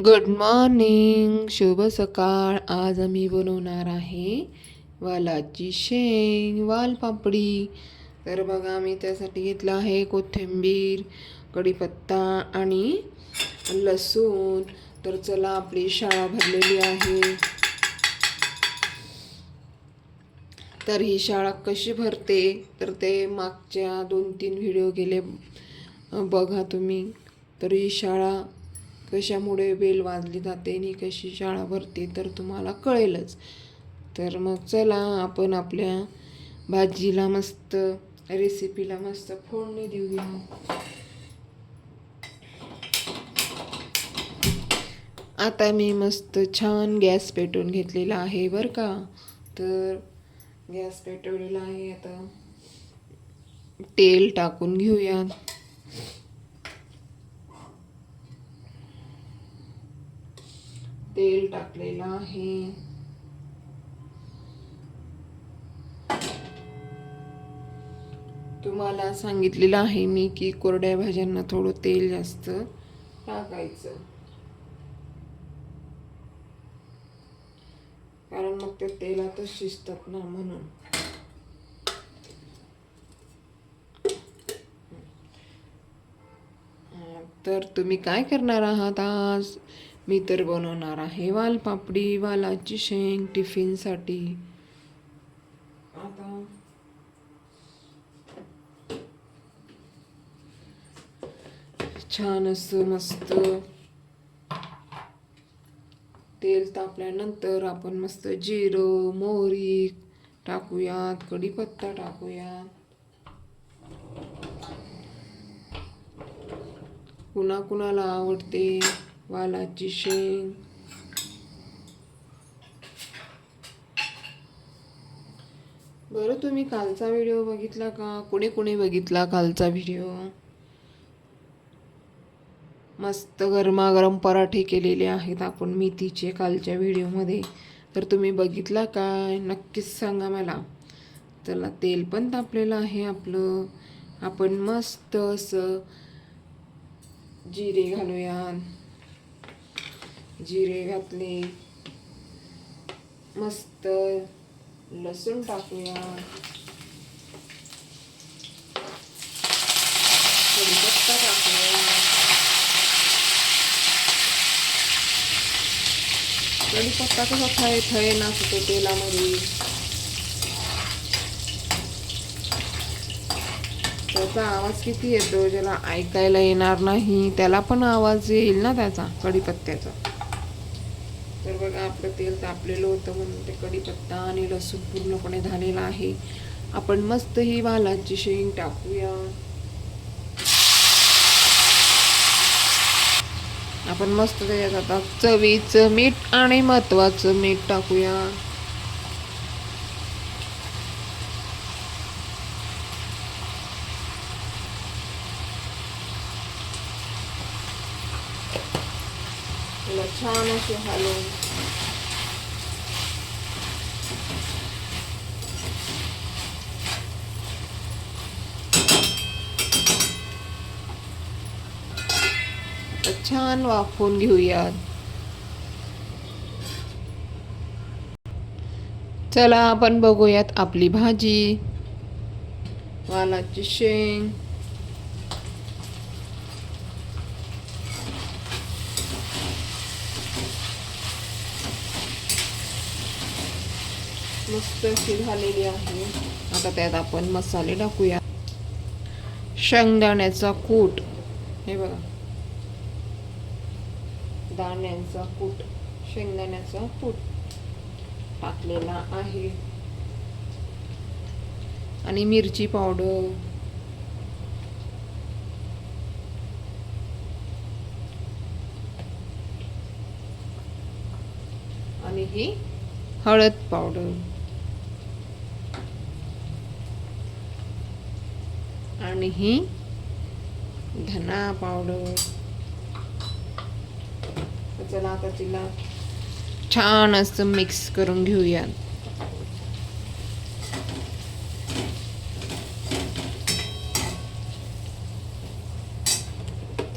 Good morning, शुभ सकाळ. आज आम्ही बनवणार आहे वालाची शेंग वालपापडी. तर बघा, मी त्यासाठी घेतला आहे कोथिंबीर, कढीपत्ता आणि लसूण. तर चला, आपली शाळा भरलेली आहे. तर ही शाळा कशी भरते तर ते मागच्या 2-3 व्हिडिओ गेले बघा तुम्ही. तर ही शाळा कशामुळे बेल वाजली जाते आणि कशी शाळा भरते तर तुम्हाला कळेलच. तर मग चला, आपण आपल्या भाजीला मस्त, रेसिपीला मस्त फोडणी देऊया. आता मी मस्त छान गॅस पेटवून घेतलेला आहे बरं का. तर गॅस पेटवलेला आहे. आता तेल टाकून घेऊया. तेल टाकलेलं आहे. तुम्हाला सांगितलेलं आहे मी की कोरड्या भाज्यांना थोडं तेल जास्त टाकायचं, कारण मग ते तेलातच शिजतात ना, म्हणून. तर तुम्ही काय करणार आहात आज? मी तर बनवणार आहे वालपापडी, वालाची शेंग टिफिनसाठी. आता छान असं मस्त तेल तापल्यानंतर आपण मस्त जिरं, मोहरी टाकूयात, कढीपत्ता टाकूयात. कुणाला आवडते वालाची शेंग? बरं, तुम्ही कालचा व्हिडिओ बघितला का? कुणी बघितला कालचा व्हिडिओ? मस्त गरमागरम पराठे केलेले आहेत आपण मेथीचे कालच्या व्हिडिओमध्ये. तर तुम्ही बघितला काय? नक्कीच सांगा मला. चला, तेल पण तापलेलं आहे आपलं. आपण मस्त असं जिरे घालूया. जिरे घातले, मस्त लसूण टाकूया, कढीपत्ता टाकूया. कढीपत्ता कसा थय नाचतो तेलामध्ये, त्याचा आवाज किती येतो, ज्याला ऐकायला येणार नाही त्याला पण आवाज येईल ना त्याचा, कढीपत्त्याचा. तर बघा, आपलं तेल तापलेलं होतं म्हणून ते कढीपत्ता आणि लसूण पूर्णपणे झालेला आहे. आपण मस्त ही वालाची शेंग टाकूया. आपण मस्त त्याच्यात आता चवीचं मीठ आणि महत्वाचं मीठ टाकूया. त्याला छान असे हलवून छान वाफवून घेऊयात. चला, आपण बघूयात आपली भाजी वालाची शेंग. मस्त अशी झालेली आहे. आता त्यात आपण मसाले टाकूया. शेंगदाण्याचा कूट, हे बघा, दाण्यांचा कूट, शेंगदाण्याचा कूट टाकलेला आहे. आणि मिरची पावडर, आणि ही हळद पावडर, आणि ही धना पावडर. चला, आता तिला छान असं मिक्स करून घेऊया.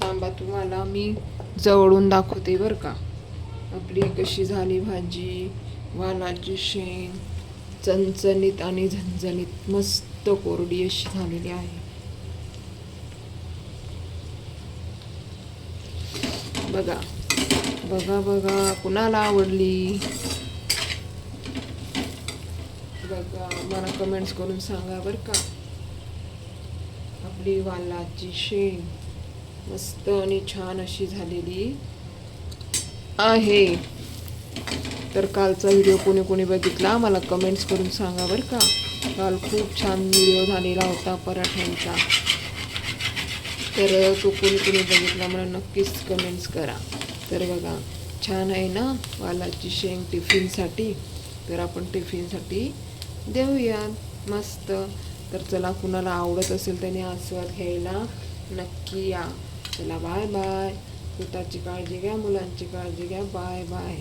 थांबा, तुम्हाला मी जवळून दाखवते बरं का. आपली कशी झाली भाजी, वालाची शेंग चणचणीत आणि झणझणीत मस्त कोरडी अशी झालेली आहे. बघा बघा बघा, कुणाला आवडली बघा, मला कमेंट्स करून सांगा बरं का. आपली वालाची शेंग मस्त आणि छान अशी झालेली आहे. तर कालचा व्हिडिओ कोणी कोणी बघितला मला कमेंट्स करून सांगा बरं का. काल खूप छान व्हिडिओ झालेला होता पराठ्यांचा. तर तो कोणी कोणी बघितला मला नक्कीच कमेंट्स करा. तर बघा छान आहे ना वालाची शेंग टिफिनसाठी. तर आपण टिफिनसाठी देऊयात मस्त. तर चला, कुणाला आवडत असेल त्याने आस्वाद घ्यायला नक्की या. चला बाय बाय. स्वतःची काळजी घ्या, मुलांची काळजी घ्या. Bye bye.